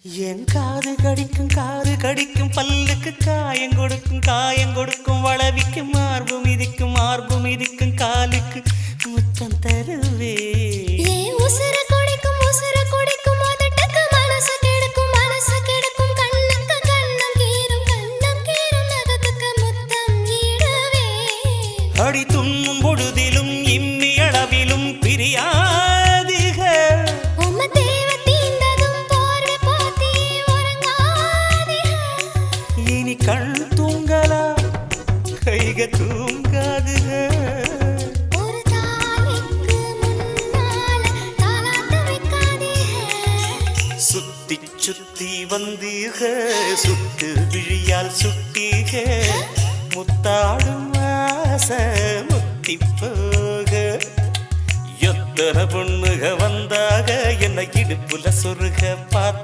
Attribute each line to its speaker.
Speaker 1: என் காது கடிக்கும் பல்லுக்கு காயம் கொடுக்கும் வளவிக்கும் மார்பு மிதிக்கும் காலுக்கு முத்தம் தருவே
Speaker 2: உசுர குடிக்கும் அதட்டக்கு மனசு கெடுக்கும் கண்ணுக்கு கண்ணம் கீரும் நகத்துக்கு முத்தம் ஈடுவே
Speaker 1: அடி துண்ணும் பொழுதிலும் இம்மி அளவிலும் பிரியா கண் தூங்கலா கைக தூங்காது
Speaker 2: ஒரு தாய்க்கு முன்னால தாலாட்ட வைக்காதீங்க
Speaker 1: சுத்தி வந்தீக சுட்டு விழியால் சுட்டீக முத்தாடும் ஆசை முத்தி போக எத்தனை பொண்ணுக வந்தாக என்னை இடுப்புல சொருக பார்த்தா